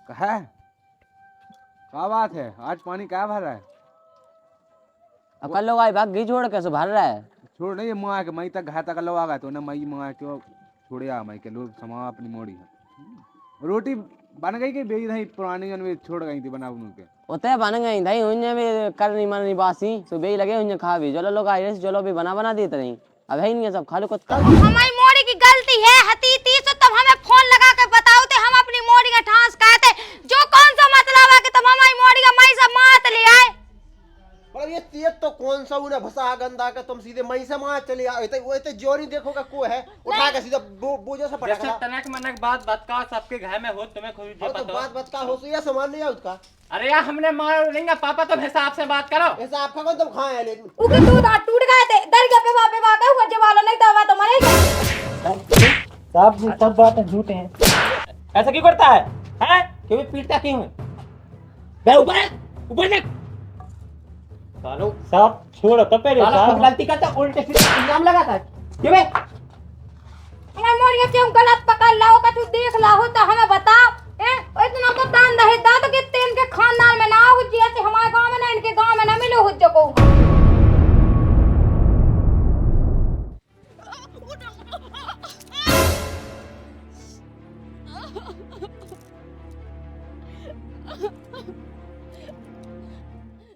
है क्या बात है, आज पानी क्या भर रहा है? अब कल लोग आए भाग घी छोड़ के भर रहा है। छोड़ नहीं मंगा के मई तक घर तक लोग आ गए तो ना मई मंगा के छोड़े आ मई के लोग समा अपनी मोड़ी है। रोटी बन गई कि बेई नहीं पुरानी जन में छोड़ गई थी बना उन के उते बन गई भाई उन्हें भी करनी मरनी बासी सुबह लगे उन्हें खा भी चलो लोग आए चलो भी बना देते नहीं अब है नहीं सब खाली कुछ हमारी मोड़ी की गलती है हतीती से तुम हमें फोन लगा के बताओ थे हम अपनी मोड़ी का ठांस कहते जो कौन सा मतलब है कि तुम हमारी मोड़ी का मई से मात ले आए। पर ये तेज तो कौन सा उन्हें भसा गंदा के तुम सीधे मई से मार चले आए थे वो जोरी देखोगा को है उठा के सीधा बोझो से पटक जैसे तनक मनक बात का सबके घर में हो तुम्हें खुद जो तो पता बात का हो तो ये सामान लिया उसका। अरे यार हमने मार लेंगे पापा तुम हिसाब से बात करो ऐसा आपका कौन तुम खाए लेकिन उनके दूध हाथ टूट गए थे दर के पे वापे वाका हुआ जवाला नहीं था तो मरेगा। सब जी सब बातें झूठे हैं। ऐसा क्यों करता है हैं क्यों पीटता क्यों है बे ऊपर देख सालो सब छोड़ो तो पहले साहब गलती करता उल्टे फिर इल्जाम लगाता है क्यों बे हमारी मोड़ी का तुम गलत पकड़ लाओ का तू देख ला हो तो हमें बताओ इतना तो दान दहे दाद के तेन के खानदान में ना हो जैसे हमारे गांव में ना इनके गांव में ना मिलो हो जको।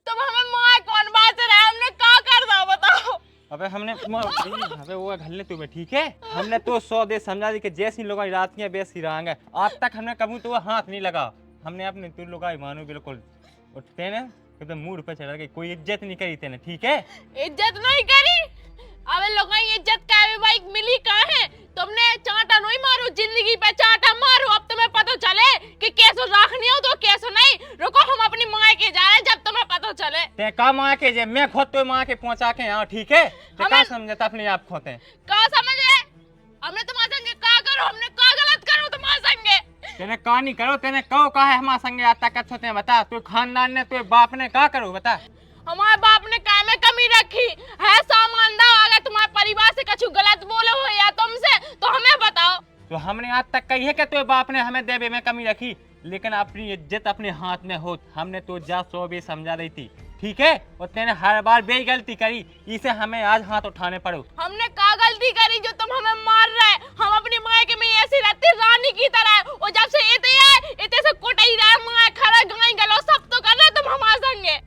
तुम हमें मार कौन बात रहे हमने क्या कर दो बताओ। अबे हमने अबे वो घल्ले तुम्हें ठीक है हमने तो 100 दे समझा दी कि जैसी लोग रात की बेसी रहेंगे आज तक हमने कभी तो हाथ नहीं लगा हमने अपने तू लोग मानो बिल्कुल उठते ना तो मूड पे चढ़ा के कोई इज्जत नहीं करी तेने ठीक है इज्जत नहीं करी अबे लोग इज्जत का भाई मिली कहाँ है तुमने चांटा नहीं मारो जिंदगी पे चांटा मारो अब तुम्हें पता चले कि कैसे रखनी हो तो कैसे नहीं रुको हम अपनी माँ के जा रहे हैं जब तुम्हें पता चले ते का माँ के जे मैं खुद तो माँ के पहुंचा के यहाँ ठीक है ते का समझता अपने आप खोते क्या समझे हमने तुम्हारे संगे क्या करो हमने क्या गलत करो तुम्हारे संगे तेने का नहीं करो तेने कहो का है हमारे संगे आता कथ होते हैं बता तू खानदान ने तू बाप ने का करो बता हमारे बाप ने काय में कमी रखी है सामानदार अगर तुम्हारे परिवार से कुछ गलत बोले हो या तुमसे तो हमें बताओ तो हमने आज तक कही है कि तू बाप ने हमें देवे में कमी रखी लेकिन अपनी इज्जत अपने हाथ में हो हमने तो जा 100 भी समझा रही थी ठीक है और तेने हर बार बे गलती करी इसे हमें आज हाथ उठाने पड़ो हमने क्या गलती करी जो तुम हमें मार रहे हम अपनी माँ के में ऐसी रहती रानी की तरह और जब से इतने से कुटाई रहा माँ खरा गाय गलो सब तो कर रहे तुम हमारे संगे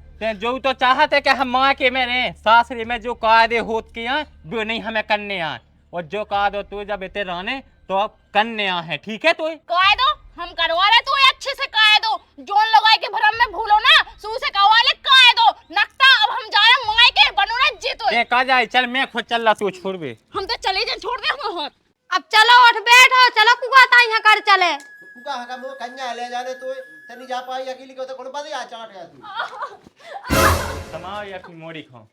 जो तो चाहते कि हम माँ के में रहे सासरे में जो कायदे होत के यहाँ वो नहीं हमें करने आए और जो कायदे तू जब इतने रहने तो अब करने आ है ठीक है तू कह दो हम करवा रहे तो अच्छे से कह दो जोन लगाए के भरम में भूलो ना सू से कहा ले कह दो नक्ता अब हम जा रहे माँ के बनो ना जीतो ए का जाए चल मैं खुद चल रहा तू छोड़ बे हम तो चले जाए छोड़ दे हम अब चलो उठ बैठो चलो कुआ ता यहाँ कर चले कुका हका मो कन्या ले जाने तो तनी जा पाई अकेली को तो कौन बात आ चाट गया तू समाओ या अपनी मोड़ी खाओ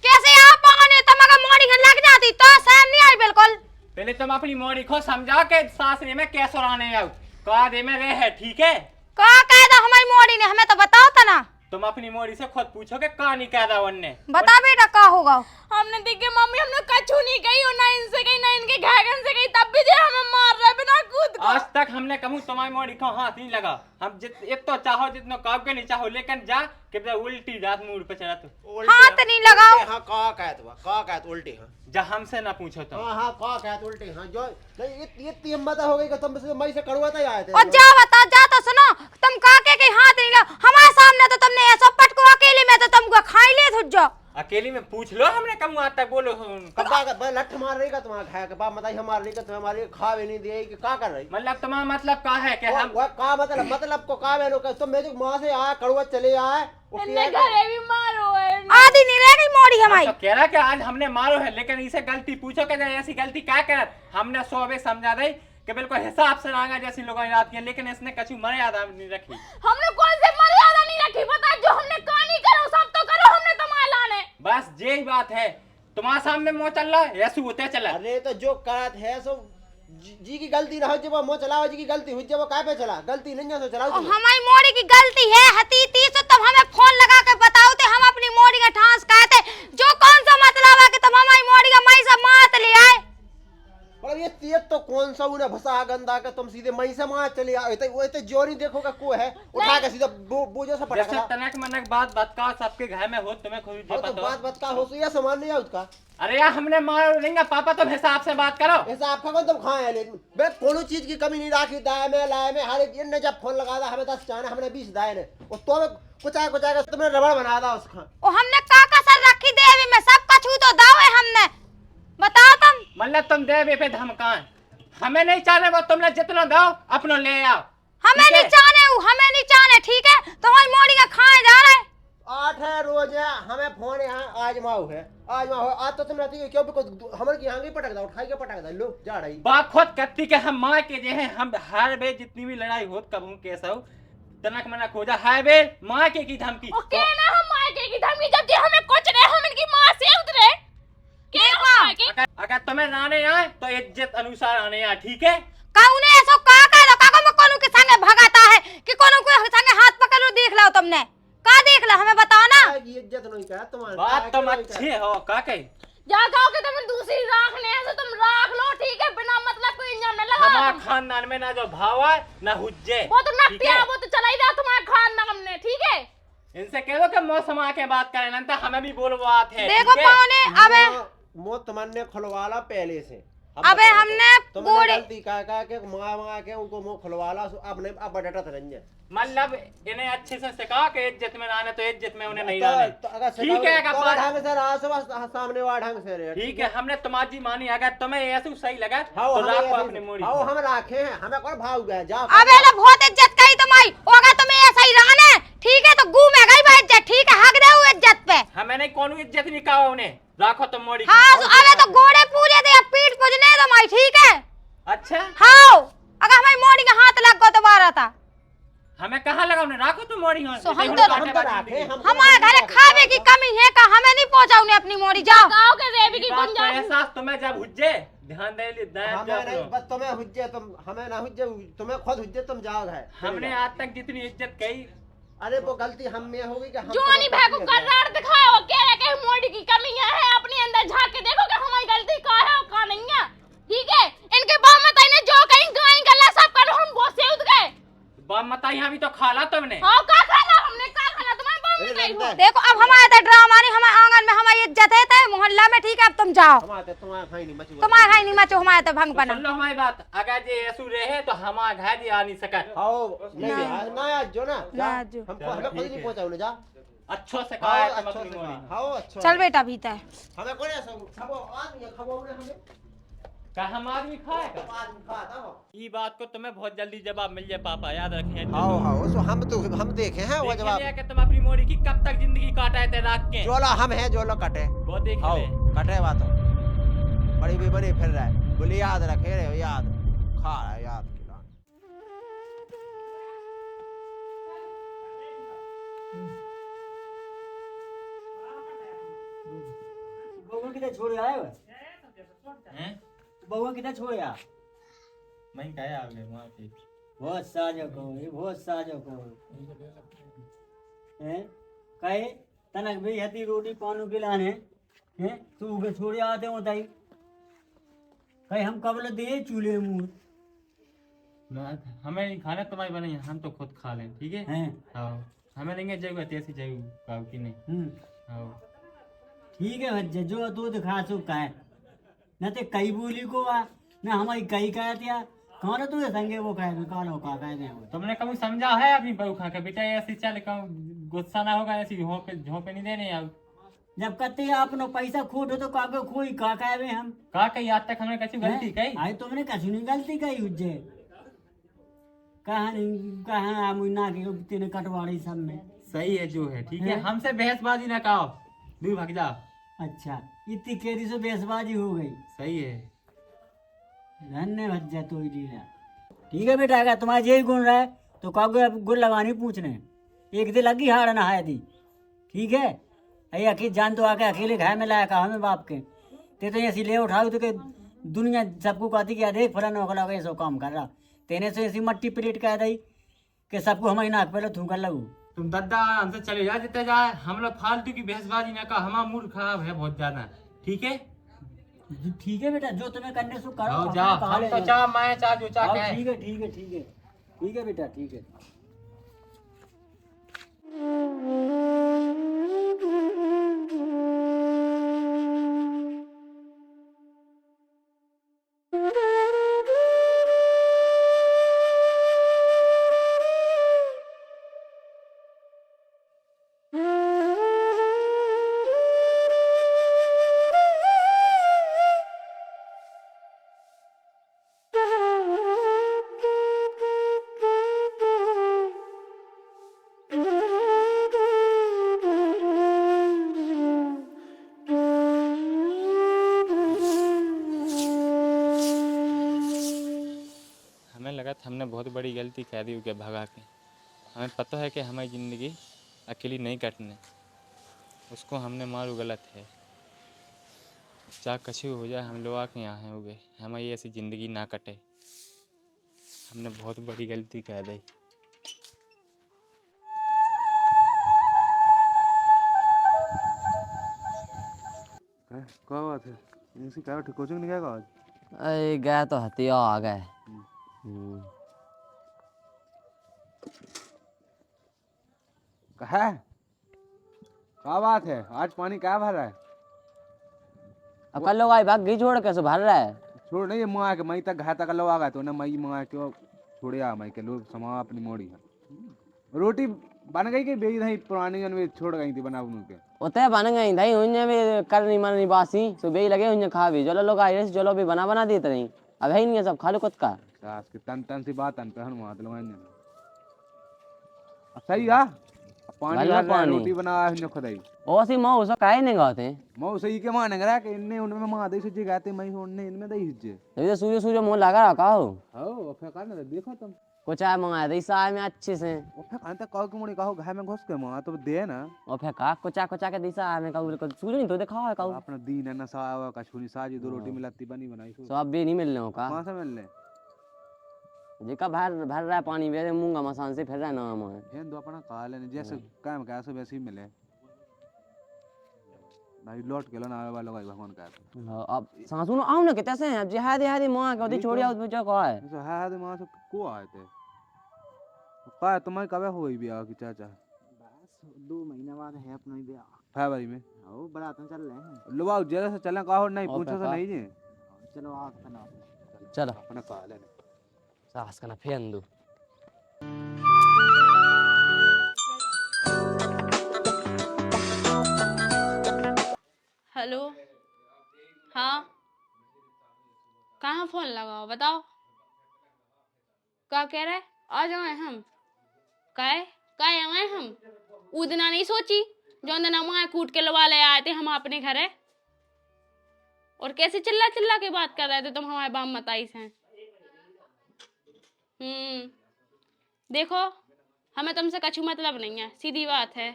कैसे आप पाने तमगा मोड़ी खन लग जाती तो सहन नहीं आई बिल्कुल पहले तुम अपनी मोड़ी को समझा के सासरे में कैसे रहने आओ कायदे में रहे ठीक है का कह दो हमारी मोड़ी ने हमें तो बताओ था ना तुम अपनी मोड़ी से खुद पूछो कि का नहीं कह रहा वन्ने बता बेटा का होगा हमने देखे मम्मी हमने कछु नहीं गई और ना इनसे गई ना इनके घाघन से गई तब भी जे हमें मार रहे बिना कूद को आज तक हमने कभी तुम्हारी मोड़ी को हाथ नहीं लगा हम इतना चाहो जितना काम के नहीं चाहो लेकिन जा कि उल्टी रात मूड पे चढ़ा तू हाथ नहीं लगाओ हां का कहत उल्टी हां जा हमसे ना पूछो तो हां का कहत उल्टी हां जो ये हिम्मत हो गई कि तुम से मई से कड़वा तो आए थे और जा बता जा तो सुनो तुम काके के हाथ नहीं लगा हमारे सामने तो तुमने ऐसा पटको अकेले में तो तुमको खाई ले थुट जाओ अकेली में पूछ लो हमने कम आता है बोलो कब्बा का लठ मार रही का तुम्हारा खाया के बाप बताई हमार रही का तुम्हें हमारी खा भी नहीं दिए कि का कर रही मतलब तुम्हारा मतलब का है कि हम वो का मतलब को का है लोग तुम मेरे मां से आया कड़वा चले आए इनने घरे भी मारो है आधी नहीं रह गई मोड़ी हमारी तो कह रहा कि आज हमने मारो है लेकिन इसे गलती पूछो कि ऐसी गलती क्या कर हमने 100 बे समझा दी कि बिल्कुल हिसाब से रहा जैसी लोगों ने रात की लेकिन इसने कछु मर्यादा नहीं रखी हमने कौन से मर्यादा नहीं रखी बता जो हमने कहानी करो सब तो करो हमने तुम्हारे लाने बस यही बात है तुम्हारे सामने मुंह चल रहा है ऐसे होते चला अरे तो जो करत है सो जी की गलती ना हो जब वो चलाओ जी की गलती हुई जब वो काय पे चला गलती नहीं है तो चलाओ हमारी मोड़ी की गलती है हतीती से तुम हमें फोन लगा के बताओ थे हम अपनी मोड़ी का ठांस कहते जो कौन सा मतलब है कि तुम हमारी मोड़ी का मई से मात ले आए मतलब ये तो कौन सा उन्हें भसा गंदा के तुम सीधे मई से वहां चले आओ वो इतने जोर नहीं देखो का को है उठा के सीधा बोझो से पटक जैसे तनक मनक बात बतका सबके घर में हो तुम्हें खुद तो पता बात बता हो तो ये सामान नहीं है उसका। अरे यार हमने मार लेंगे पापा, तुम हिसाब से बात करो। ऐसा आपका कौन तुम खाए लेकिन बे कोनो चीज की कमी नहीं राखी दाए में लाए में हर एक ने जब फोन लगा दा हमें 10 चाने हमने 20 दाए ने और तो हमें कुछ आएगा तुमने रबड़ बना दा उसका। ओ हमने का कसर रखी देवी में सब कछु तो दाव है हमने बताओ तुम। मतलब तुम देवी पे धमकाएं, हमें नहीं चाहने वो तुमने जितना दो अपनो ले आओ। हमें नहीं चाहने हमें नहीं चाहने ठीक है तुम्हारी मोड़ी का खाए जा रहे 8 है रोज है हमें फोन यहाँ आजमाओ है आजमाओ आज तो तुम रहती है क्यों हमारे की आगे पटक दा उठाई के पटक दा लो जा रही बात खुद करती के हम माँ के जे हैं हम हर बे जितनी भी लड़ाई होत कबू कैसा हो तनक मना खोजा हाय बे माँ के की धमकी ओके ना हम मायके की धमकी जब हमें कुछ नहीं हम इनकी माँ से उतरे के मायके अगर तुम्हें आने आए तो इज्जत अनुसार आने आए ठीक है। काउने ऐसो का काको में कोनो के संगे भगाता है कि कोनो के संगे हाथ पकड़ लो देख लो तुमने का देख लो हमें बताओ ना। इज्जत नहीं कहा तुम्हारी बात तुम अच्छे हो का कहे जा कहो कि तुम दूसरी राखने ऐसे तुम राख लो ठीक है बिना मतलब कोई इंजाम न लगा। हमारा खानदान में ना जो भाव है ना हुज्जे वो तो नटिया वो तो चला ही रहा तुम्हारे खानदान में ठीक है। इनसे कह दो कि मौसम आके बात करें ना तो हमें भी बोलो बात है देखो पाउने अबे मो तुमने खुलवाला पहले से अबे हमने तुमने गोड़े गलती का के मां के उनको मुंह खुलवाला अपने अब डटत रंजे मतलब इन्हें अच्छे से सिखा के इज्जत में आने तो इज्जत में उन्हें नहीं आने तो अगर ठीक है तो ढंग से रहा सब सामने वाला ढंग से रहे ठीक है हमने तुम्हारी मानी अगर तुम्हें ऐसे सही लगा हां तो राखो अपनी मोड़ी हां हम राखे हैं हमें कौन भाव गया जा अबे ले बहुत इज्जत करी तुम्हारी होगा तुम्हें ऐसा ही रहना ठीक है तो गू में गई भाई इज्जत ठीक है हक दे इज्जत पे हमें नहीं कौन इज्जत नहीं कहा उन्हें राखो तुम मोड़ी हां अबे तो गोड़े पूरे दे पीठ पुजने तुम्हारी ठीक है। अच्छा हां अगर हमारी मोड़ी के हाथ लग गो तो बारा था हमें कहाँ लगा उन्हें राखो तुम मोड़ी सो हम तो राखे हमारे घर खावे की कमी है का हमें नहीं पहुंचा उन्हें अपनी मोड़ी जाओ गांव के रेबी की गुंजाइश एहसास तुम्हें जब हुज्जे ध्यान दे हमें नहीं बस तुम्हें हुज्जे तुम हमें ना हुज्जे तुम्हें खुद हुज्जे तुम जाओ है हमने आज तक जितनी इज्जत कही अरे वो गलती हम में होगी कि हम जोनी भाई को करार दिखाओ कह रहे कि मोड़ी की कमी है अपने अंदर झांक के देखो कि हमारी गलती का है और का नहीं है ठीक है। इनके बाप मत ने जो कहीं गाय गला सब कर हम बहुत से उठ गए बाप मता यहाँ भी तो खाला तुमने हां का खाना हमने का खाना तुम्हारे बाप में नहीं हुआ देखो अब हमारे तो ड्रामा नहीं हमारे आंगन में हमारी इज्जत है तो मोहल्ला में ठीक है अब तुम जाओ तुम्हारा खाई नहीं मचुआ तुम्हारे खाई नहीं मचो हमारे तो भंग बना सुन लो हमारी बात अगर ये ऐसू रहे तो हमारा घर जी आ नहीं सका आओ नहीं ना आज जो ना ना जो। हमको हमें खुद नहीं पहुंचा उन्हें जा अच्छो से कहा है तुम अच्छो अपनी से मोड़ी हां अच्छा चल बेटा भीतर हमें कौन ऐसा खबो आज ये खबो ने हमें का हम आदमी खाएगा आज खाता हो ये बात को तुम्हें बहुत जल्दी जवाब मिल जाए पापा याद रखें हां हां सो हम देखे हैं वो जवाब कि तुम अपनी मोड़ी की कब तक जिंदगी काटाए थे राख के जोला हम है जोला कटे वो देख आओ ले कटे बात बड़ी भी बनी फिर रहा है बोले याद रखे रे याद खा याद खिला बउआ किधर छोड़ आए हो हैं बउआ किधर छोड़ आ मैं कहे आ गए वहां पे बहुत साजक हो ये बहुत साजक हो हैं कहे तनक भी हती रोटी पानी खिलाने हैं तू के छोड़ आते हो ताई कहे हम कबल दे चूल्हे मुंह हमें नहीं खाना तुम्हारी बने हम तो खुद खा लें ठीक है हैं हाँ हमें नहीं जरूरत ऐसी जरूर काव की नहीं हाँ ठीक है बच्चे जो तू दिखा चुका है न ते कई बोली को आ न हमारी कई कहतिया कौन तू संगे वो कहे कालो का कहे तुमने कभी समझा है अपनी बहू खा के बेटा ऐसी चल कहूँ गुस्सा ना होगा ऐसी झोंपे नहीं देने अब जब कहते अपनो पैसा खोटो तो काके खोई का कहवे हम का कही आज तक हमने कछु गलती कही आई तुमने कछु नहीं गलती कही उज्जे कहा मुन्ना के तेने कटवाड़ी सब में सही है जो है ठीक है हमसे बहसबाजी ना कहो दूर भाग जा अच्छा इतनी केरी से बेसबाजी हो गई सही है धन्यवाद तो ही लीला ठीक है बेटा अगर तुम्हारा यही गुण रहा है तो कागो अब गुण लगानी पूछने एक दिन लगी हार ना है दी ठीक है अरे अखिल जान तो आके अकेले घर में लाया कहा हमें बाप के ते तो ऐसी ले उठाओ तो के दुनिया सबको कहती कि देख फलाना होगा ऐसा काम कर रहा तेने से ऐसी मट्टी प्लेट कह दी कि सबको हमारी नाक पहले थूक कर लगू तुम दद्दा हमसे चले जा जितने जाए हम लोग फालतू की बहसबाजी ना का हमारा मूड खराब है बहुत ज्यादा ठीक है ठीक है बेटा, जो तुम्हें करने सो करो। आओ अपना जा, कहा हम ले तो जाओ। चाह मैं चाह जो चाह आओ, के ठीक है ठीक है ठीक है ठीक है बेटा, ठीक है। हमें लगा था हमने बहुत बड़ी गलती कर दी उसे भगा के। हमें पता है कि हमारी ज़िंदगी अकेली नहीं कटने, उसको हमने मारू गलत है। चाहे कछु हो जाए, हम लोग आके यहाँ हैं उगे, हमारी ऐसी ज़िंदगी ना कटे। हमने बहुत बड़ी गलती कर दी। क्या बात है? इनसे क्या बैठे कोचिंग नहीं गया आज? अरे गए तो हतिया आ गए। कहा क्या बात है? आज पानी क्या भर रहा है? अब कल लोग आई भाग गई छोड़ के, सो भर रहा है। छोड़ नहीं, मंगा के मई तक घर तक लो आ गए तो ना मई मंगा के छोड़े आ मई के लोग समा अपनी मोड़ी है। रोटी बन गई कि बेई नहीं पुरानी जन में छोड़ गई थी बना बनू के? उतने बन गई भाई, उन्हें भी कर नहीं मन नहीं बासी, सो बेई लगे उन्हें खा भी चलो लोग आई चलो भी बना देते नहीं। अब है ही नहीं है, सब खा लो खुद का। सास की तन तन सी बात अन पे हनुमान लो सही है। पानी भला भर रहा है, पानी। रोटी बना है खुदाई। ओ सी माँ उसका काहे नहीं गाते। मैं सही के माने रहा कि इनने उनमें मां दे सुजी गाते मई उनने इनमें दई हिज्जे। अभी तो सूर्य सूर्य मुंह लगा रखा हो। हो फेंका ना देखो तुम। कुछ आए मंगाया था साल में अच्छे से। वो फेंका तो कहो कि मुड़ी कहो घर में घुस के मां तो दे ना। और फेंका कुचा कुचा के दिशा में कहू को सूर्य नहीं तो देखा है कहू। अपना दीन है ना सावा का छुनी साजी दो रोटी मिलती बनी बनाई सो। सब भी नहीं मिलने हो का। कहां से मिल ले? जिका भर भर रहा है पानी मेरे मुंगा मसान से फिर रहा है नाम है। हेन दो अपना काल है जैसे काम कैसे वैसे ही मिले। भाई लौट के लो ना आवे वाला भाई भगवान का। अब सांसू नो आओ ना कितने से हैं जिहाद हादी मां के ओदी छोड़िया उस बच्चा को है। ऐसा है आदमी मां से को आए थे। का तुम्हारी कब हो गई ब्याह की चाचा? बस 2 महीने बाद है अपना ही ब्याह। फरवरी में। आओ बारात में चल रहे हैं। लो आओ जरा से चलें कहो नहीं और पूछो से पापा। नहीं जी। चलो आप बना। चलो अपना काल है। सास का ना फेन दो। हेलो, हाँ कहाँ फोन लगाओ बताओ, क्या कह रहे? आ जाए हम काय काय आए हम। उदना नहीं सोची जो दिन हम कूट के लवा ले आए थे हम अपने घर है। और कैसे चिल्ला चिल्ला के बात कर रहे थे तुम हमारे बाम मताई से। देखो हमें तुमसे कछु मतलब नहीं है, सीधी बात है।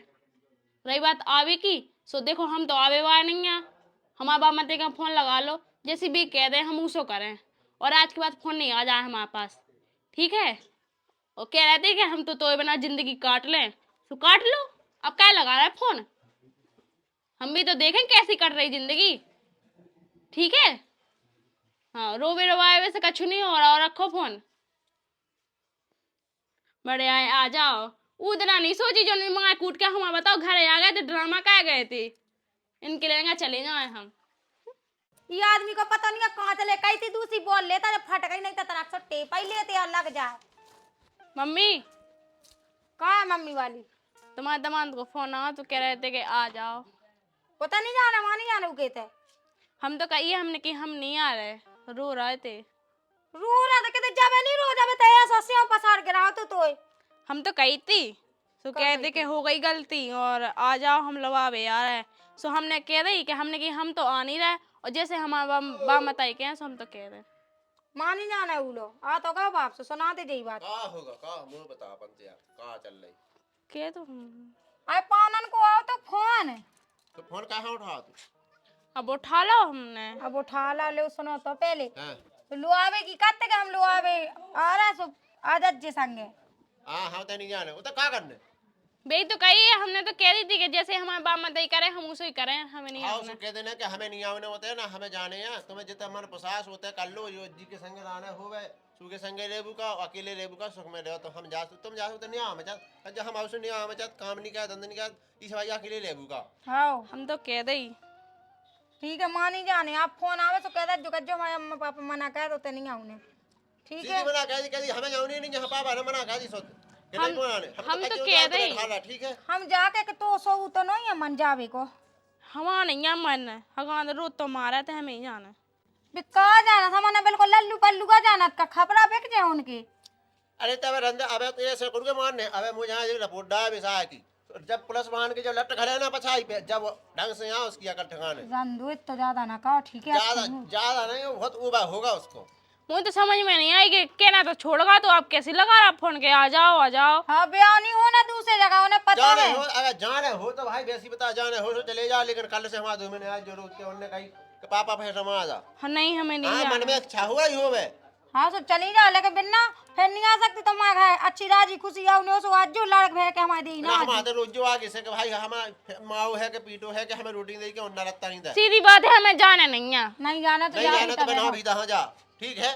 रही बात आवे की, सो देखो हम तो आवे वाले नहीं है। हमारे बाप मते का फोन लगा लो, जैसे भी कह दे हम उसो करें। और आज के बाद फोन नहीं आ जाए हमारे पास, ठीक है? और कह रहे थे कि हम तो बिना जिंदगी काट लें, तो काट लो। अब क्या लगा रहा है फोन? हम भी तो देखें कैसी कट रही जिंदगी, ठीक है? हाँ रोवे रोवाए वैसे कछु नहीं हो रहा। और रखो फोन, बड़े आए आ जाओ। उतना नहीं सोची जो माँ कूट के हम बताओ घर आ गए थे, ड्रामा कह गए थे। इनके लेंगे चले जाए हम। ये आदमी को पता नहीं है कहाँ चले गई थी, दूसरी बोल लेता जब फट गई, नहीं तो तरफ से टेपा ही लेते और लग जाए। मम्मी कहाँ है मम्मी वाली? तुम्हारे दामाद को फोन आया तो कह रहे थे कि आ जाओ। पता नहीं जाना वहाँ नहीं जाने के थे। हम तो कहिए हमने कि हम नहीं आ रहे, रो रहे थे। रो रहा था कहते जब नहीं रो जब तो ऐसा सियों पसार गिरा तो हम तो कही थी, तो कहते कि हो गई गलती और आ जाओ हम लोग आवे आ रहे। सो हमने कह रही कि हमने कि हम तो आ नहीं रहे, और जैसे हमारे बाप मताई के हैं सो हम तो कह रहे मां नहीं जाना है उलो। आ तो कहो बाप से सुना दे यही बात। का होगा का मुंह बता अपन यार का चल रही। के तो आए पानन को आओ तो फोन। तो फोन कहां उठा तू? अब उठा लो हमने। अब उठा ला ले सुनो तो पहले हां तो लुआवे की कहते कि हम लुआवे आ रहा सो आदत जे संगे। हां हम तो नहीं जाने वो तो का करने। बेई तो कही है, हमने तो कह दी थी कि जैसे हमारे बाप मत करे हम उसे ही करें, हमें नहीं हाँ आना। उसको कह देना कि हमें नहीं आने होते हैं ना, हमें जाने हैं, तुम्हें जितना मन प्रसास होता है कर लो, जो जी के संग आना हो सू के संगे लेबू का, अकेले लेबू का, सुख में रहो। तो हम जा तुम जा तो नहीं आवे चाहत, जब हम आवश्य नहीं आवे चाहत, काम नहीं किया, धंधा नहीं किया, इस भाई अकेले लेबू का। हाँ हम तो कह दई। ठीक है, मानी जाने आप फोन आवे तो कह दे, जो हमारे अम्मा पापा मना कर तो नहीं आउने। ठीक है, सीधी मना कह दी हमें जाने नहीं, जहाँ पापा ने मना कह दी सोच हम तो कह दे। ठीक है, हम जाके के तो सो तो नहीं है मन जावे को। हमारा नहीं है मन, भगवान रोज तो मारा था, हमें ही जाना। बिका जाना था मना, बिल्कुल लल्लू पल्लू का जाना का खपरा बिक जाए उनके। अरे तब रंजा अबे तो ऐसे करूँगे मानने, अबे मुझे यहाँ रिपोर्ट डाल बिसा की, जब पुलिस मान के जब लट खड़े ना पछाई पे, जब ढंग से यहाँ उसकी अकल ठिकाने, रंदू इतना ज्यादा ना कहो। ठीक है, ज्यादा नहीं, बहुत ऊबा होगा उसको। मुझे तो समझ में नहीं आई कि कहना तो छोड़गा, तो आप कैसे लगा रहा फोन के आ जाओ आ जाओ। हाँ ब्याह नहीं होना दूसरे जगह, उन्हें पता जाने है। हो, अगर जाने हो तो भाई वैसी बता, जाने हो तो चले जा, लेकिन कल से हमारे 2 महीने आज जरूर के उन्होंने कही कि पापा फिर समा जा। हाँ नहीं, हमें नहीं हाँ, मन जाना। में अच्छा हुआ ही हो वे। हाँ तो चली जा, लेकिन बिना फिर नहीं आ सकती तुम घर अच्छी राजी खुशी आओ ने, आज जो लड़क भे के हमारे दी ना ना। हमारे रोज जो आगे से कि भाई हमारा माओ है कि पीटो है कि हमें रोटी दे के उन्ना रत्ता नहीं दे। सीधी बात है, हमें जाना नहीं है। नहीं जाना तो नहीं जाना तो बना जा। भी दहा जा, ठीक है।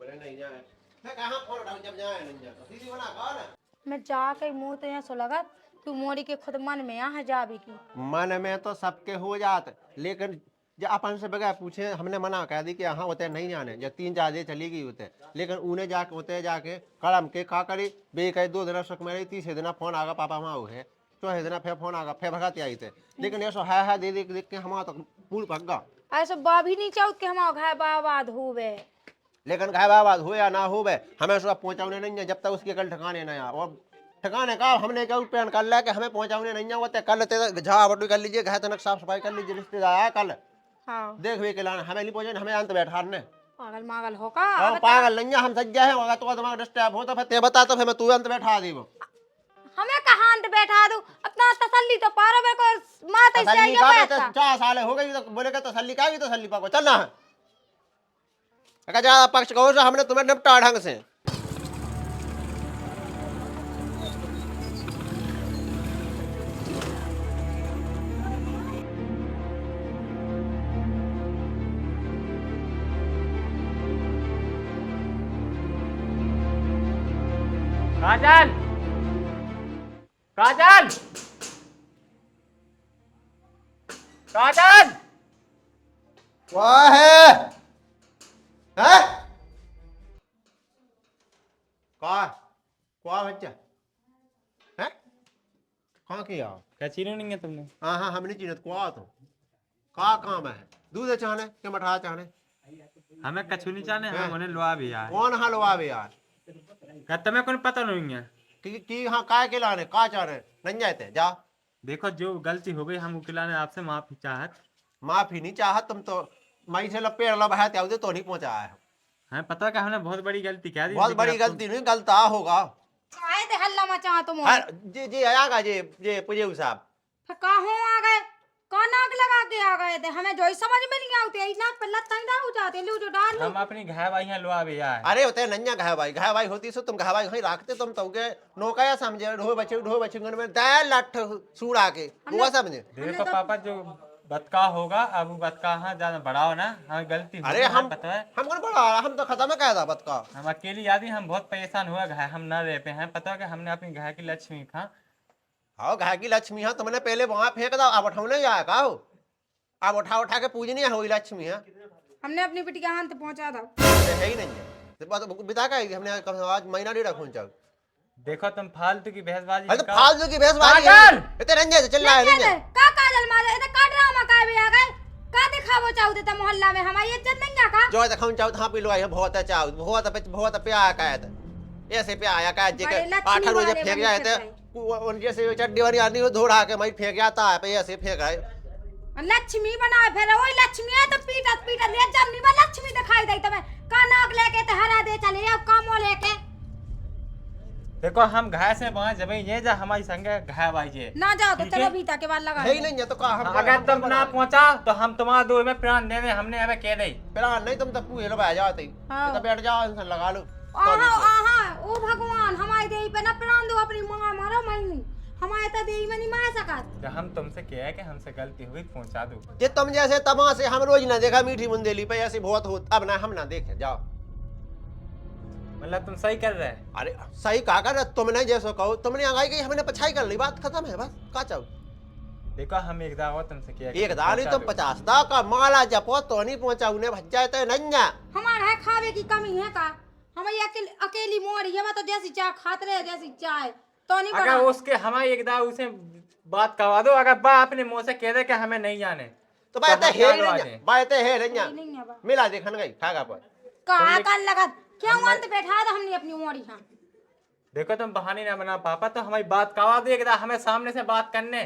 बोले नहीं जाए, मैं कहाँ फोन उठाऊं जब जाए नहीं जा, सीधी बना कहा ना। मैं जाके मुंह तो यहाँ सो लगा तू मोरी के खुद मन में यहाँ जाबी की। मन में तो सबके हो जात, लेकिन जब अपन से बगैर पूछे हमने मना कर दी कि यहाँ होते नहीं जाने, जब 3 ज्यादा चली गई होते, लेकिन उन्हें जाके होते जाके कलम के का करी बे कही 2 दिन सुख में रही, 3 दिन फोन आगा पापा माँ है, 4 दिन फिर फोन आगा, फिर भगाती आई थे। लेकिन ऐसा है दे देख के हमारा तो मूल भगा। ऐसा बाबी नहीं चाहत कि हमारा घर बर्बाद होवे, लेकिन घर बर्बाद हो या ना हो वे, हमें सुबह पहुँचाने नहीं है जब तक उसके कल ठिकाने नहीं आ। और ठिकाने का हमने क्या प्लान कर लिया कि हमें पहुँचाने नहीं होते, कल झाड़ बटू कर लीजिए, घर तक साफ सफाई कर लीजिए, रिश्तेदार आया कल हाँ देख वे के लाना, हमें नहीं पहुंचे, हमें अंत बैठा ने। पागल मागल होगा। पागल नहीं है, हम सज्जा है, अगर तो दिमाग डिस्टर्ब हो तो फिर ते बता, तो फिर मैं तू अंत बैठा दी। हमें कहाँ अंत बैठा दूं, अपना तसल्ली तो पारो मेरे को माता से तसल्ली आइए का पैसा। 4 साल हो गई तो बोले का तसल्ली का, तसल्ली पाको चलना है। अगर ज्यादा पक्ष कहो तो हमने तुम्हें निपटा ढंग से। काजल, काजल, काजल, वाह है क्या बच्चा है, कहाँ किया? क्या चीनी नहीं है तुमने? हाँ हाँ हमने चीनत क्या तो का काम है, दूध चाहने के मठा चाहने, हमें कछु नहीं जाने, हम उन्हें लुआ भी यार। कौन हलवा बे यार, क्या तुम्हें कौन पता नहीं है? कि हाँ काय के लाने का चाह रहे नहीं जाते जा। देखो जो गलती हो गई हम उकिला ने आपसे माफी चाहत। माफी नहीं चाहत, तुम तो मई से पेड़ लबहा त्याउदे तो नहीं पहुंचाया है। हमें पता है कि हमने बहुत बड़ी गलती क्या दी। बहुत बड़ी गलती नहीं, गलता होगा। आए थे हल्ला मचा तुम। जी आयागा जी पुजे साहब फिर कहाँ आ गए, कौन नाक लगा के आ गए थे, हमें जो ही समझ में नहीं आती नाक पे लत तंग हो जाते लू जो डाल हम अपनी घाय भाई यहाँ लुआ भी यार। अरे होते नन्या घाय भाई होती सो तुम घाय भाई वहीं रखते, तुम तो के नौका समझे ढो बच्चे में दया लठ सूड़ा के वो समझे। देखो पापा जो बतका होगा अब वो बतका हाँ ज्यादा बढ़ाओ ना, हमें गलती हो अरे गई, हम पता है हम कौन बड़ा, हम तो खत्म कह था बतका। हम अकेली आदमी, हम बहुत परेशान हुआ घाय हम ना रह पे हैं। पता है कि हमने अपनी घाय की लक्ष्मी खा। हाँ घाय की लक्ष्मी है, तुमने पहले वहां फेंक दो, अब उठाने जाए का हो, अब उठा के पूजनी है वही लक्ष्मी है। हमने अपनी बिटिया हाथ पहुंचा था, है ही नहीं है बिता का हमने आज महीना 1.5 पहुंचा। देखो तुम फालतू की बहसबाजी अरे तो का- फालतू की बहसबाजी काजल! इतने रंजे से चल रहा है रंजे। का काजल मारे इधर का ड्रामा का भी आ गए, का दिखावो चाहते थे मोहल्ला में, हमारी इज्जत नहीं है का। जो तक हम चाहते हाँ पिलवाई है बहुत चाव बहुत प्यार का है, ऐसे प्यार का जे के बड़े लक्ष्मी 8 रोज वाले फेंक बन जाए के थे उन जैसे चड्डी वाली आदमी वो धोड़ा के मैं फेंक जाता है, पे ऐसे फेंक है। लक्ष्मी बनाए फिर वही लक्ष्मी है तो पीटत ले जब नहीं लक्ष्मी दिखाई दे तुम्हें का नाक लेके तो हरा दे चले अब कामो लेके। देखो हम घाय से वहां जब ये जा हमारी संगे घाय भाई जे ना जाओ तो ठीक चलो है? भीता के बाद लगा है ही नहीं है तो का हम अगर तुम ना पहुंचा तो हम तुम्हारे दो में प्राण देने हमने हमें कह दई। प्लान नहीं, तुम तो पूरे लो बैठ जाते हाँ। तो बैठ जाओ इंसान लगा लो। आहा आहा ओ भगवान हमारी हमारे देही पे ना प्राण दो अपनी माँ मारो मई हमारे तो देही में नहीं मार सकत। तो हम तुमसे कह कि हमसे गलती हुई पहुंचा दो। जे तुम जैसे तमाशे हम रोज ना देखा मीठी बुंदेली पे ऐसे बहुत हो, अब ना हम ना देखे जाओ। मतलब तुम सही कर रहे। अरे सही कहा कर, तुमने जैसो कहो, तुमने आगाई गई हमने पछाई कर ली, बात खत्म है बस। का चाहो देखो हम एक दावा तुमसे किया एक दाली तुम 50 दा का माला जपो तो नहीं पहुंचा उन्हें भज जाए तो नन्या। हमारा है खावे की कमी है का, हमारी अकेली मोरी है तो जैसी चाय खाते रहे जैसी चाय तो नहीं अगर बना। उसके हमारे एक दाव उसे बात करवा दो, अगर बा अपने मुंह से कह दे कि हमें नहीं जाने तो बात हम है क्या ही करवा नन्या, दें? बात है नन्या। नहीं है बा। मिला देखन गई ठागा पर कहा कर लगा क्यों अंत बैठा था हमने अपनी मोरी। हाँ देखो तुम बहाने ना बना पापा, तो हमारी बात करवा दो एक दाव, हमें सामने से बात करने।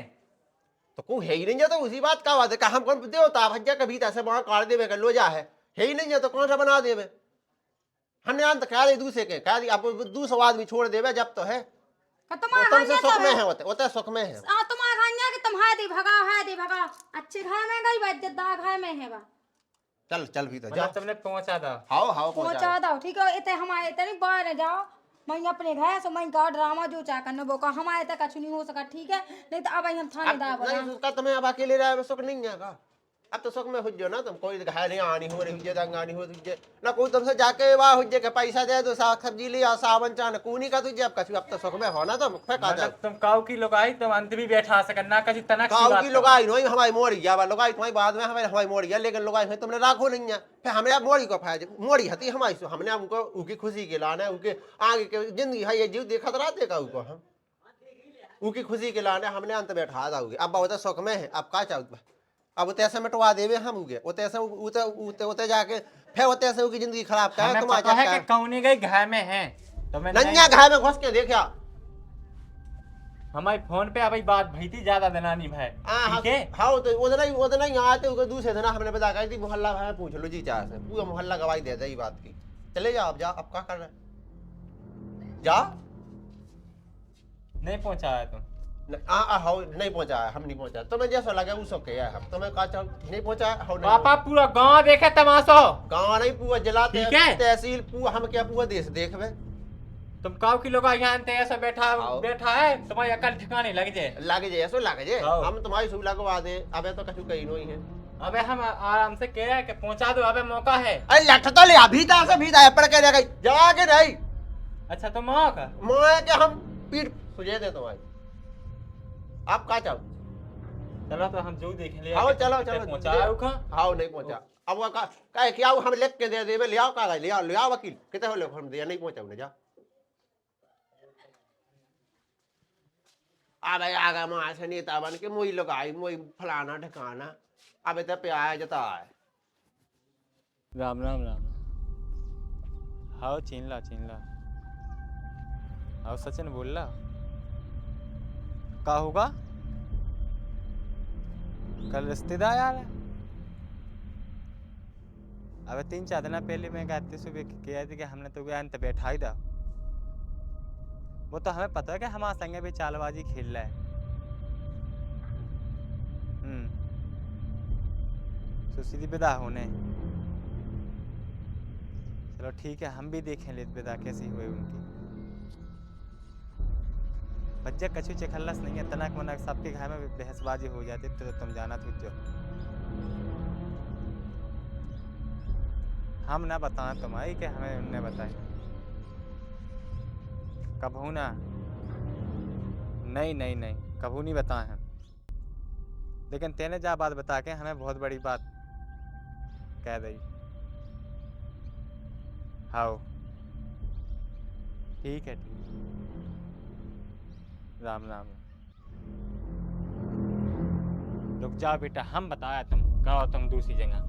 तो को है ही नहीं तो उसी बात का बात है का हम कौन देवता भज्जा कभी ऐसे वहां काट देवे कर लो जा है ही नहीं तो कौन सा बना देवे। हमने अंत कह दे दूसरे के कह दी, आप दूसरा आदमी छोड़ देवे जब तो है तुमसे सुख में है, होते सुख में है। तुम्हारा खानिया कि तुम है दे भगा अच्छे घर में गई बज्जतदार घर में है बा। चल चल भी तो मतलब जा तुमने पहुंचा था। हाओ हाओ पहुंचा दो ठीक है, इतने हमारे इतने बाहर जाओ मैं अपने घर से मैं का ड्रामा जो चाह करने वो का हमारे तक कुछ नहीं हो सका ठीक है, नहीं तो अब हम थानेदार अब नहीं बना। उसका तुम्हें अब अकेले रहे सुख नहीं है का, अब तो सुख में हो जो ना तुम कोई घर नहीं आनी हो रही हुई दंगानी हो तुझे ना कोई तुमसे जाके वाह हुज्जे के पैसा दे दो साग सब्जी ले आओ सावन चान कूनी का तुझे अब कछु अब तो सुख में हो ना तुम फेंका मतलब तुम काऊ की लुगाई तुम अंत भी बैठा सकना कभी तनक सी काऊ बात की करो। लुगाई नहीं हमारी मोड़ी गया लुगाई तुम्हारी बाद में हमारी मोड़ी है, लेकिन लुगाई में तुमने राखो नहीं है फिर हमें अब मोड़ी को फायदे मोड़ी हती हमारी हमने उनको उनकी खुशी के लाना उनके आगे के जिंदगी है ये जीव देखा तो रात देखा उनको हम उनकी खुशी के लाने हमने अंत बैठा दाओगे। अब बहुत सुख में है, अब का चाहते अब उते ऐसे मिटवा देवे हम उगे उते ऐसे उते जाके फिर उते ऐसे उनकी जिंदगी खराब कर हमें तुम पता है कि कौनी गई घर में है तो मैं नन्या घर में घुस के देखा हमारी फोन पे अभी बात भई थी ज्यादा दनानी भाई ठीक है। हाँ तो उधर ही आते उधर दूसरे दिन हमने बता कही थी मोहल्ला भाई पूछ लो जी चाह से पूरा मोहल्ला गवाही दे दे बात की। चले जाओ अब जाओ, अब क्या कर रहे जा नहीं पहुंचाया तुम हाँ नहीं पहुंचाया हम नहीं पहुंचा तुम्हें जैसा लगे वो सब कहा हम तुम्हें कहा चल नहीं पहुंचाया पापा पूरा गांव देखे तमाशो गाँव नहीं पूरा जिला ठीक है? तहसील पूरा हम क्या पूरा देश देखवे तुम काऊ की लोग यहाँ ऐसा बैठा है तुम्हारी अकल ठिकाने लग जाए ऐसो लग जाए हाँ। हम तुम्हारी सुविधा लगवा दे अबे तो कछु कहीं नहीं है। अबे हम आराम से कह रहे हैं कि पहुंचा दो, अबे मौका है। अरे लठ तो ले भीतर से भीतर पड़ के रह गई जवा के नहीं अच्छा तो मौका मोए के हम पीठ सुझे दे तुम्हारी आप का चाहो चलो तो हम जो देख लिया आओ चलो चलो पहुंचाया उखा हाँ नहीं पहुंचा अब वो का क्या हम लिख के दे देवे ले आओ कागज ले आओ वकील कितने हो ले हम दिया नहीं पहुंचा उन्हें जा अब आगा मां से नेता बन के मोई लगाई मोई फलाना ठिकाना अब इतना प्यार जता है। राम राम राम हाँ छीन ला हाँ सचिन बोल ला का होगा कल रिश्तेदार यार अब 3-4 दिन पहले मैं गाते सुबह किया थी कि हमने तो अंत बैठा ही था, वो तो हमें पता है कि हमारे संगे भी चालबाजी खेल रहा है। तो सीधी विदा होने चलो ठीक है हम भी देखें ले विदा कैसी हुई उनकी बच्चे कछु चखल्लस नहीं है तनक मनक सबके घर में बहसबाजी हो जाती तो तुम जाना तुझो हम ना बताएं तुम्हारी कि हमें उनने बताए कभू ना नहीं कभू नहीं बताए हम, लेकिन तेने जा बात बता के हमें बहुत बड़ी बात कह दी। हाँ ठीक है राम राम रुक जाओ बेटा हम बताया तुम कहो तुम दूसरी जगह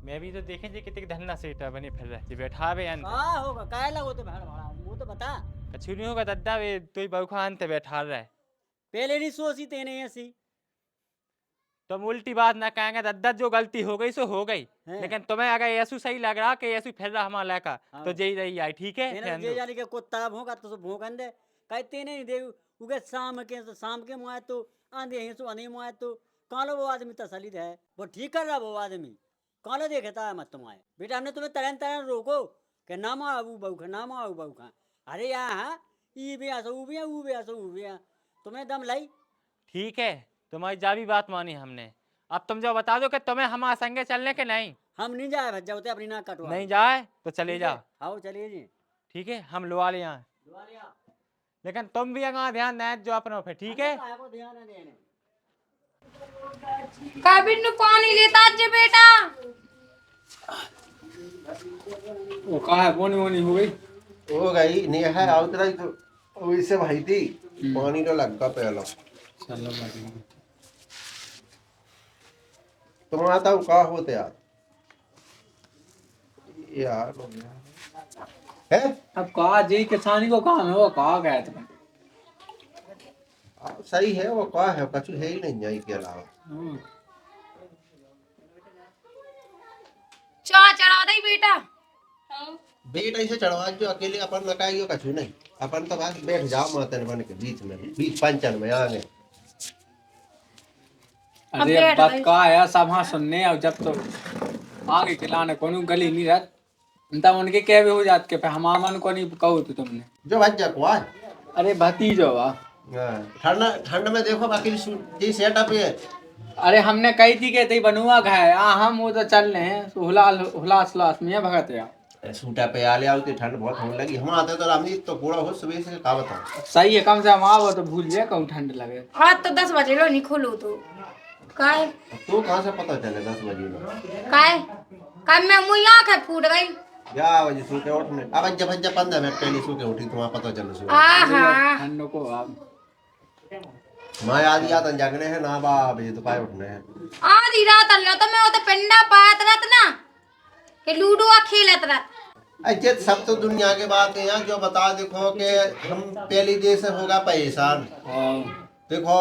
मैं भी तो देखें जी कितने धन्ना सेटा बने फिर रहे बैठा बे अंत का होगा काय लगो तो भाड़ भाड़ा वो तो बता कछु नहीं होगा दद्दा वे तो बहुखा अंत बैठा रहे पहले नहीं सोची तेने ऐसी तुम उल्टी बात ना कहेंगे दद्दा जो गलती हो गई सो हो गई, लेकिन तुम्हें अगर ऐसू सही लग रहा कि ऐसू फिर रहा हमारा लड़का तो जई रही आई ठीक है तेने जे जाली के कुत्ता भौंका तो भौंकन दे कहते नहीं दे उगे शाम के मुआए तो आंधे हैं सो आंधे मुआए तो कालो वो आदमी तसलीद है वो ठीक कर रहा वो आदमी कालो देखता है मत तुम्हारे बेटा हमने तुम्हें तरह रोको कि नामा आबू बउखा अरे यहाँ ई भी आसो ऊ भी है, ऊ भी आसो ऊ भी है। तुम्हें दम लाई? ठीक है, तुम्हारी जा भी बात मानी हमने। अब तुम जो बता दो कि तुम्हें हमारे संगे चलने के नहीं। हम नहीं जाए भज्जा होते अपनी नाक कटवा। नहीं जाए तो चले जाओ। आओ चलिए जी। ठीक है, हम लुआ ले यहाँ। लेकिन तुम भी अगर ध्यान दें जो अपनों पे, ठीक है? को ध्यान है देने। काबिन पानी लेता जे बेटा। वो कहा है बोनी बोनी हो गई। हो गई नहीं है आउतरा तो वैसे भाई थी पानी तो लग गया पहला। चलो बाकी तुम आता हूँ कहा होते यार है। अब कहा जी किसानी को काम है वो कहा गया था। सही है वो कहा है कछु है ही नहीं यही के अलावा। चाय चढ़ा दे बेटा। बेट ऐसे चढ़वा जो अकेले अपन नकाइयो कछु नहीं। अपन तो बस बैठ जाओ मातन बन के बीच में, बीच पंचन में आगे। अरे अब बात कहा है सब हाँ सुनने अब जब तो आगे खिलाने को गली नहीं रहत तब उनके कह भी हो जात के हम मन को नहीं कहो तो तुमने जो भज्जा को है। अरे भतीजो वाह ठंड ठंड में देखो बाकी जी सेटअप है। अरे हमने कही थी कि बनुआ घाय हम वो तो चल रहे हैं हुलास में भगत यार सूटा पे आले आती ठंड बहुत होने लगी। हम आते तो रामजी तो पूरा हो सुबह से का बताओ। सही है कम से कम आओ तो भूल जाए कहूँ ठंड लगे। आज तो 10 बजे लो नहीं खोलो तो काय तो कहाँ से पता चले 10 बजे में काय मैं मुँह आँखें फूट गई। या बजे सो के उठने अब जब 15 मिनट पहले सो के उठी तुम्हारा पता चलो सो ठंड को आप मैं आदि आता जागने है ना बा बजे तो पाए उठने हैं। आधी रात अल्लो तो मैं वो तो पिंडा पात रहत ना कि लूडो खेलत रहत। अजय सब तो दुनिया के बात है यहाँ जो बता देखो कि हम पहली देश से होगा परेशान। देखो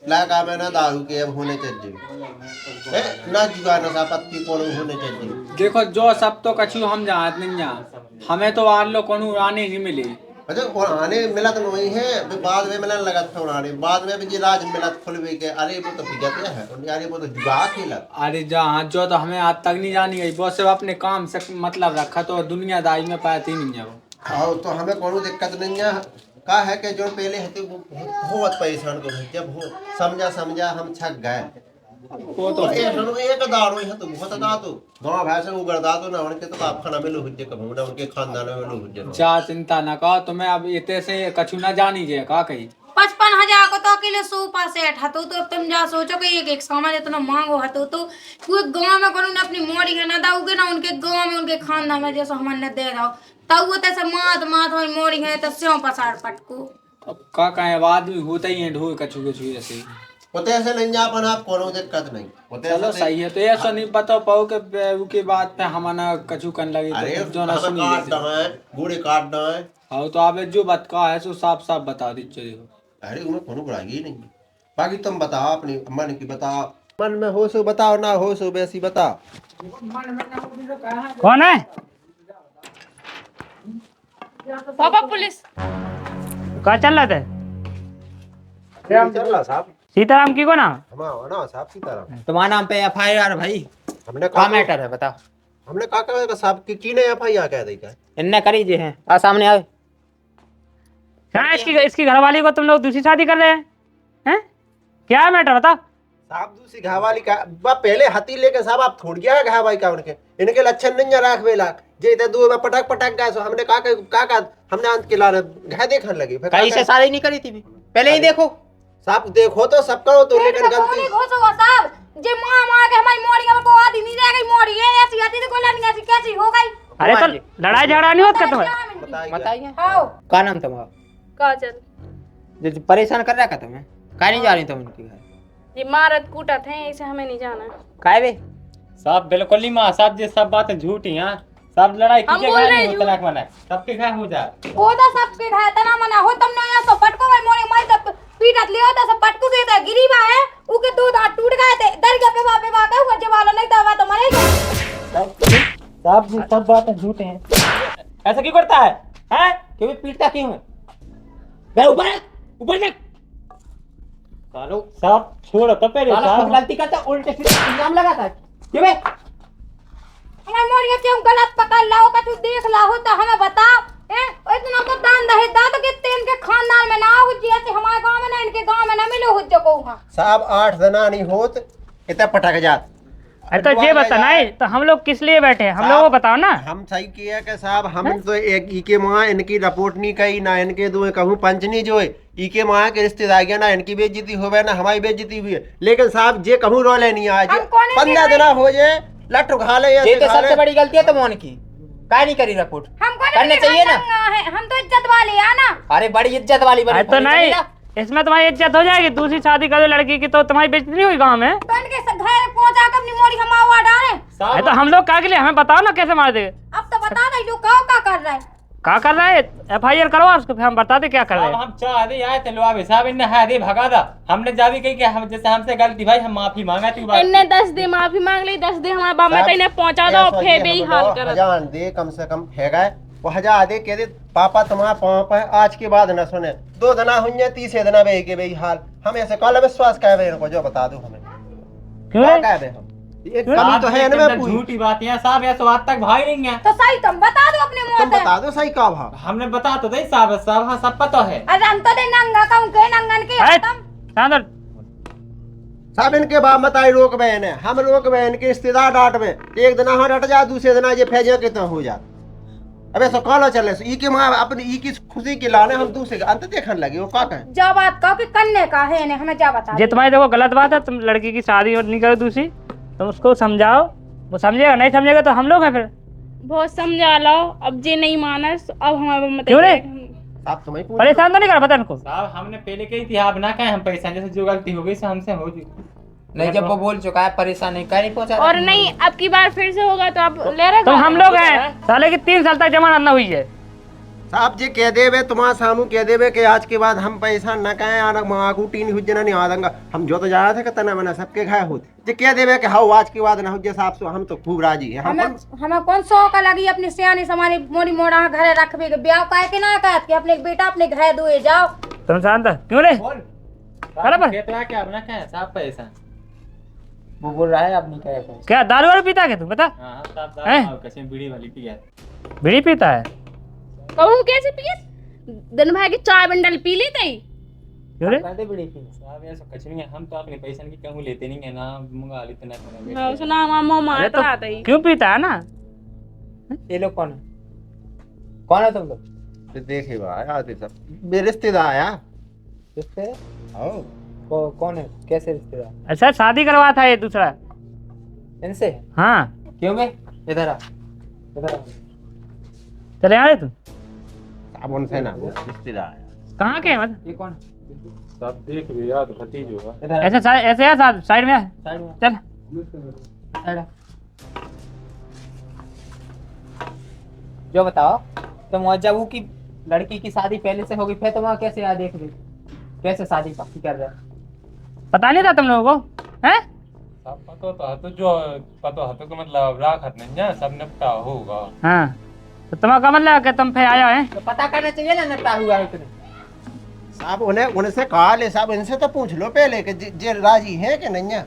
लगा में ना दारू के अब होने चाहिए ना जुआ नशा पत्ती को होने चाहिए। देखो जो सब तो कछु हम जानत नहीं यहाँ हमें तो आर लो कोनो आने नहीं मिली। अच्छा और आने मिला तो नहीं है बाद में मिलने लगा था उड़ाने बाद में भी जी राज मिला खुलवे के। अरे वो तो पिगते है अरे वो तो जुआ खेला। अरे जहाँ जो तो हमें आज तक नहीं जानी गई वो सिर्फ अपने काम से मतलब रखा तो दुनियादारी में पाती नहीं है वो। और तो हमें कोनो दिक्कत नहीं है का है कि जो पहले है वो बहुत परेशान को जब हो समझा हम छक गए वो तो एक दारू है तो बहुत दा तो गांव भाई से उगड़दा तो ना उनके तो आप खाना में लो हुज्जे कब ना उनके खानदान में लो हुज्जे जा चिंता ना का तुम्हें अब इतने से कछु ना जानी जे का कही 55,000 को तो अकेले सोफा सेट हतो तो तुम जा सोचो कि एक सामान इतना मांगो हतो तो पूरे गांव में कोनो ने अपनी मोड़ी के ना दाऊगे ना उनके गांव में उनके खानदान में जैसे हमन ने दे दो तब वो तैसे मात वही मोड़ी है तो स्यों पसार पटको। अब का कहे आदमी होता ही है ढोल कछु ऐसे होते ऐसे नहीं जा अपन आप कोनो दिक्कत नहीं होते। चलो सही है तो ऐसा नहीं बता पाओ कि उसके बाद पे हमारा कछु करने लगे अरे तो जो ना सुनी काटना है बूढ़े काटना है। हाँ तो आप जो बात का है सो साफ साफ बता दीजिए। देखो अरे उन्हें कोनो बुराई नहीं बाकी तुम बताओ अपनी मन की बताओ मन में हो सो बताओ ना हो सो वैसी बताओ। कौन है? पापा पुलिस कहाँ चल रहा था? चल रहा साहब सीताराम की को ना हमारा ना साहब सीताराम तुम्हारा नाम पे FIR भाई हमने क्या मैटर है बताओ। हमने कहा कहा साहब की ने FIR कह दी क्या इनने करी जे हैं आ सामने आओ। क्या इसकी घरवाली को तुम लोग दूसरी शादी कर रहे हैं? क्या है मैटर बता। साहब दूसरी घावाली का पहले हाथी लेके साहब आप छोड़ गया घा भाई का उनके इनके लक्षण नहीं राख बेला जे इधर दो में पटक गए सो हमने का हमने अंत के लाने घा देखने लगे कहीं से शादी नहीं करी थी पहले ही देखो साहब देखो तो सब करो तो लेकिन गलती घोसो साहब जे मां के हमारी मोड़ी में को आधी नहीं रह गई मोड़ी है ऐसी आती तो कोला नहीं ऐसी कैसी हो गई। अरे तो लड़ाई झगड़ा नहीं होता तुम्हें? बताइए आओ क्या नाम तुम्हारा? काजल। जो परेशान कर रहा था तुम्हें कहीं नहीं जा रही तुम उनके घर? ये मारत कूटत है इसे हमें नहीं जाना। काय बे साहब बिल्कुल नहीं माँ साहब ये सब बातें झूठी हैं। सब लड़ाई हम की बोल रहे जगह हैं नहीं तलाक मना सबके घर हो जाए। वो तो सबके घाय तना मना हो तुमने यहाँ तो पटको भाई मोड़ी माई तो पीटत लियो तो सब पटको से गिरीबा है उके दो दांत टूट गए थे दर के पे बापे हुआ जवालो नहीं दवा तो मरेगा। साहब ये सब बातें झूठे हैं। ऐसा क्यों करता है? हैं? क्यों पीटता क्यों है? गए ऊपर देख सालो साहब छोड़ो तो पहले साला खुद साहब गलती करता उल्टे सीधे इल्जाम लगाता है क्यों बे? हमारी मोड़ी के गलत पकड़ लाओ का तू देख ला हो तो हमें बताओ इतना तो नहीं था तो कितने इनके खानदान में ना हो जैसे हमारे गांव में ना इनके गांव में ना मिलो हो जो को साहब 8 जना नहीं होत इतना पटक जात। अरे तो ये बता नहीं तो हम लोग किस लिए बैठे हैं, हम लोगों को बताओ ना। हम सही किया कि साहब हम तो एक इके माँ इनकी रिपोर्ट नहीं कही ना इनके दो कहूँ पंच नहीं जो है इके माँ के रिश्तेदारियां ना इनकी बेइज्जती होवे ना हमारी बेइज्जती हुई है। लेकिन साहब जे कहूँ रोले नहीं आज 15 दिन हो जाए लट उठा ले ये तो सबसे बड़ी गलती है तुम की काय नहीं करी रिपोर्ट करने चाहिए ना। हम तो इज्जत वाले हैं ना। अरे बड़ी इज्जत वाली बनी तो नहीं इसमें तुम्हारी इज्जत हो जाएगी, दूसरी शादी कर दो लड़की की तो तुम्हारी बेइज्जती नहीं हुई गाँव में। तो इनके घर पहुंचा कर अपनी मोड़ी हम आवा डाले। अरे तो हम लोग क्या के लिए, हमें बताओ ना कैसे मार देंगे। अब तो बता दे लोग क्या कर रहा है। क्या कर रहा है, FIR करवा उसको, फिर हम बता दे क्या कर रहे अब हैं। हम चाह दे आए थे लो साहब इनने है दे भगा दा। हमने जावी कही कि हम जैसे हमसे गलती भाई हम माफी मांगा तू बात इनने 10 दिन माफी मांग ली, 10 दिन हमारे बाप में इन्हें पहुंचा दो फिर भी हाल कर हजार दे कम से कम है गए वो 1000 दे कह दे पापा तुम्हारा पाँव पे आज के बाद न सुने 2 दिन हुई 30 दिन बे के बे हाल हम ऐसे कल विश्वास कह इनको जो बता दो हमें क्यों रे? क्या कह हम एक कमी तो है इनमें पूरी। झूठी बात है साहब, ऐसा आज तक भाई नहीं है। तो सही तुम बता दो अपने मुंह तुम से। बता दो सही का भाव हमने बता तो दे साहब साहब हाँ सब पता है। अरे हम तो दे नंगा कहूं के नंगन के हट, तुम शानदार। सब इनके बाप बताई रोक बहन है हम रोक बहन के रिश्तेदार डांट में एक दिन हाँ डट जा दूसरे दिन ये फैजा कितना हो जात। अबे सो कालो चले सो ई के मां अपनी ई की खुशी के लाने हम दूसरे का अंत देखने लगे वो का कहे जो बात कहो कि करने का है ने हमें जा बता। ये तुम्हारी देखो गलत बात है, तुम लड़की की शादी और नहीं करो दूसरी, तुम उसको समझाओ, वो समझेगा, नहीं समझेगा तो हम लोग हैं फिर। बहुत समझा लो, अब जे नहीं माना अब हमारे मत क्यों रे? आप तुम्हें पूछ परेशान तो नहीं कर पता इनको। साहब हमने पहले कही थी आप ना कहें हम पैसा जैसे जो गलती हो गई से हमसे हो चुकी। नहीं जब वो बोल चुका है परेशान नहीं कर नहीं पहुंचा और नहीं अब की बार फिर से होगा तो आप ले रहे तो हम लोग हैं साले की 3 साल तक जमानत न हुई है। साहब जी कह देवे तुम्हारा सामू कह देवे कि आज के बाद हम पैसा न कहें यार मांगू टीन हुज्जना नहीं आदंगा हम जो तो जा रहे थे कि तना मना सबके घाय होते जे कह देवे कि हाउ आज के बाद ना हुज्जे साहब से हम तो खूब राजी है हमें कौन शौक लगी अपनी सियानी समानी मोड़ी मोड़ा घरे रखबे के ब्याह काहे के ना कहत कि अपने बेटा अपने घर दुए जाओ। तुम शांत क्यों रे? बराबर कहता क्या अपना कहें साहब पैसा वो बोल रहा है अब नहीं कहे क्या दारू वारू पीता है तू बता? हाँ साहब हैं? साहब कैसे बीड़ी वाली पी है बीड़ी पीता है? कहूं कैसे पिए दिन भर की चाय बंडल पी ली थी। क्यों रे? कहते बड़ी थी साहब ऐसा कुछ नहीं है हम तो अपने पैसा की कहूँ लेते नहीं है ना मंगा लेते ना मैं सुना मामा अरे मार तो रहा था ही। क्यों पीता है ना? ये लोग कौन है तुम लोग? देखे भाई आते सब मेरे रिश्तेदार आया रिश्ते आओ कौन है कैसे रिश्तेदार? अच्छा शादी करवा था ये दूसरा। इनसे? हाँ क्यों बे इधर आ इधर आ चले आ रहे तू? अब उनसे ना रिश्तेदार आया कहाँ के हैं मतलब? ये कौन सब देख रहे यार भतीज होगा इधर आ, ऐसे ऐसे है साइड में आ। साइड में चल साइड आ। जो बताओ तुम जब वो की लड़की की शादी पहले से होगी फिर तुम कैसे याद देख रही कैसे शादी पक्की कर रहे हो? पता नहीं था तुम लोगों को हैं? सब पता तो जो पता है तो मतलब राखत नहीं है सब निपटा होगा। हाँ तो तुम्हारा का मतलब कि तुम फिर आया है? तो पता करना चाहिए ना निपटा हुआ है तुमने। साहब उन्हें उनसे कहा ले साहब इनसे तो पूछ लो पहले कि जे राजी है कि नहीं है।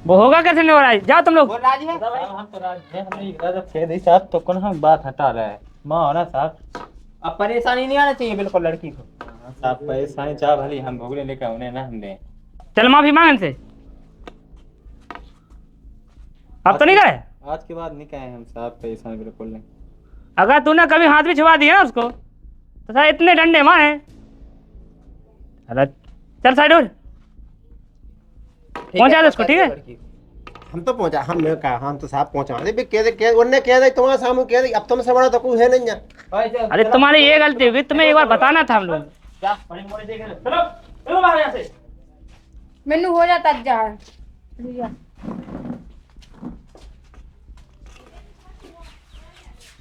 वो होगा कैसे नहीं हो रहा है? जाओ तुम लोग। वो राजी है साहब हम तो राजी हैं हमने इरादा कह दी साहब तो कौन हम बात हटा रहा है माँ हो ना साहब। अब परेशानी नहीं आना चाहिए बिल्कुल लड़की को। साहब पैसा चाह भली हम भोगले लेकर उन्हें ना हमने चल माफी मांग इनसे। अब तो नहीं गए? आज के बाद नहीं कहे हम साहब पैसा बिल्कुल नहीं। अगर तूने कभी हाथ भी छुपा दिया ना उसको तो सारे इतने डंडे मारे। अरे चल साइड हो, पहुंचा दे उसको ठीक है? हम तो पहुंचा हमने कहा हम तो साहब पहुंचा दे कह उन्होंने कह दे तुम्हारे सामने कह दे अब तुमसे बड़ा तो कोई है नहीं है। अरे तुम्हारी ये गलती होगी, तुम्हें एक बार बताना था हम लोग। चलो बाहर यहाँ से। मेनू हो जाता जा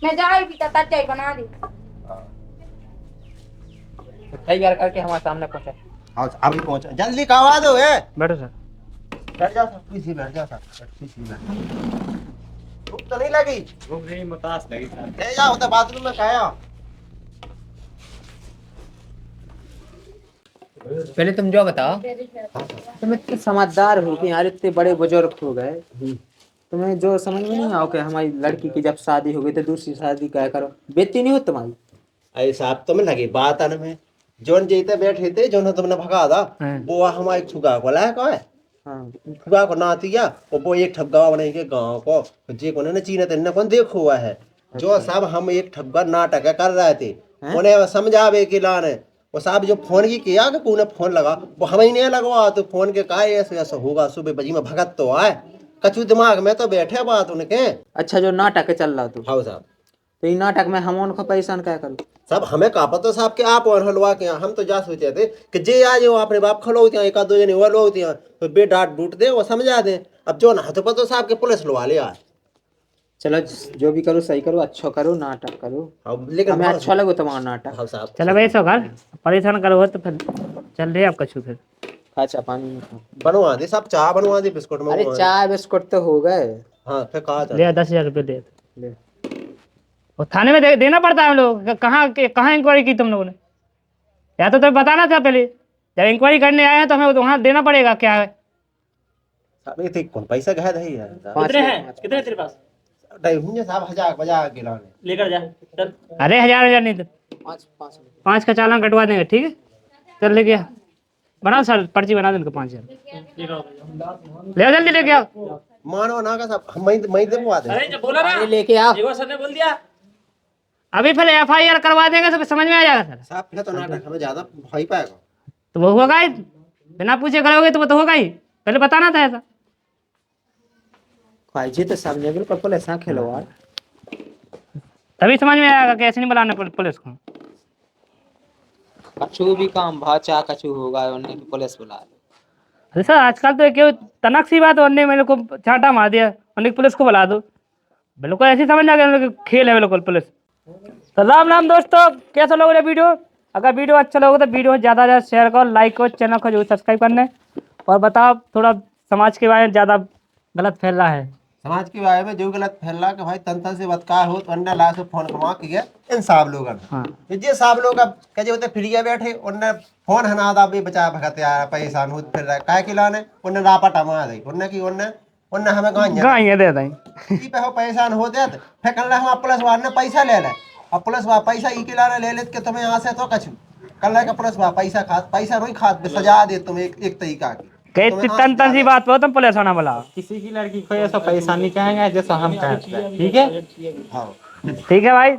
मैं जा ही पीता तच्चाई बना दी तैयार करके हमारे सामने पहुंचा। हाँ अभी पहुंचा जल्दी कहवा दो है। बैठो सर। बैठ जाओ सर पीछे बैठ जाओ सर पीछे बैठ भूख तो नहीं लगी भूख नहीं मतास लगी साहब। ले जाओ तो बाथरूम में खाया। पहले तुम जो बताओ तुम इतने समझदार हो कि यार इतने बड़े बुजुर्ग हो गए तुम्हें जो समझ में नहीं आओ कि हमारी लड़की की जब शादी हो गई तो दूसरी शादी क्या करो बेइज्जती नहीं हो तुम्हारी? अरे साहब तुम लगे बात आने में जोन जीते बैठे थे जोन तुमने भगा दा वो हमारे छुगा को लाया को है छुगा को ना दिया और वो एक ठप्पा बने के गांव को जे को ने चीने तेने कौन देखो हुआ है जो साहब हम एक ठप्पा नाटक कर रहे थे उन्हें समझावे कि लाने वो साहब जो फोन की किया कि तूने फोन लगा वो हमें ही नहीं लगवा तो फोन के का ऐसे ऐसा होगा सुबह बजी में भगत तो आए कछु दिमाग में तो बैठे बात उनके। अच्छा जो नाटक चल रहा तू हाँ साहब तो ये नाटक में हम उनको परेशान क्या करूँ साहब हमें कहा पता साहब के आप और हलवा के यहाँ हम तो जा सोचे थे कि जे आज वो अपने बाप खलो होती हैं एक दो जने वो लोग होती हैं तो बे डांट डूट दे वो समझा दे अब जो ना तो पता साहब के पुलिस लवा ले आज। चलो जो भी करो सही करो अच्छा करो नाटक करो लेकिन हमें अच्छा लगे तुम्हारा नाटक। हाँ साहब चलो भाई सो घर परेशान करो तो फिर चल रहे आप कछु फिर अच्छा पानी में खा। बनवा दे साहब चाय बनवा दे बिस्कुट में अरे चाय बिस्कुट तो हो गए। हाँ फिर कहा ले 10,000 रुपये दे ले और थाने में देना पड़ता है हम लोग कहाँ इंक्वायरी की तुम लोगों ने या तो तुम्हें बताना था पहले जब इंक्वायरी करने आए हैं तो हमें वहाँ देना पड़ेगा क्या है। साहब ये कौन पैसा गया है यार कितने हैं तेरे पास नहीं साहब हजार बजा के लाने लेकर जा चल। अरे 1,000 नहीं तो 5 का चालान कटवा देंगे ठीक है चल लेके आ बना सर पर्ची बना दे उनको 5,000 ले जल्दी लेके आओ। मानो ना का साहब हम मैं देवा दे अरे बोला ना लेके आओ एक सर ने बोल दिया अभी फिर FIR करवा देंगे तो समझ में आ जाएगा सर। साहब फिर तो नाटक हमें ज्यादा भाई पाएगा तो वो होगा ही बिना पूछे करोगे तो वो तो होगा ही पहले बताना था ऐसा। जी तो सब ने बिल्कुल पुलिस ना खिलवाड़ तभी समझ में आएगा कि ऐसे नहीं बुलाना पुलिस को। कछु भी काम भाचा कछु होगा उन्हें की पुलिस बुला लो। अरे सर आजकल तो क्यों तनक सी बात उन्होंने मेरे को छाटा मार दिया उन्हें पुलिस को बुला दो बिल्कुल ऐसे समझ आ गया खेल है बिल्कुल पुलिस। तो राम राम दोस्तों कैसा लोग वीडियो अगर वीडियो अच्छा लगे तो वीडियो ज़्यादा से ज़्यादा शेयर करो लाइक करो चैनल को जरूर सब्सक्राइब करने और बताओ थोड़ा समाज के बारे में ज़्यादा गलत फैल रहा है समाज के बारे में जो गलत फैल रहा कि भाई तन से बदकार हो तो अन्य ला से फोन कमा के गया इन साहब लोग हाँ जे साहब लोग अब कहे होते फ्री बैठे उनने फोन हना दा भी बचा भगत यार परेशान हो फिर रहा काय के लाने उनने रापा मा दई उनने की उनने हमें गाय दे दें ई पे हो परेशान हो दे फिर कल हम पुलिस वाले ने पैसा ले ले अब पुलिस वाला पैसा ई के लाने ले ले के तुम्हें यहाँ से तो कछु कल का पुलिस वाला पैसा नहीं खात सजा दे तुम्हें एक तरीका की तन सी बात पर तुम पुलिस होना बोला किसी की लड़की को ऐसा परेशानी कहेंगे जैसा हम कहते हैं ठीक है हाँ ठीक है भाई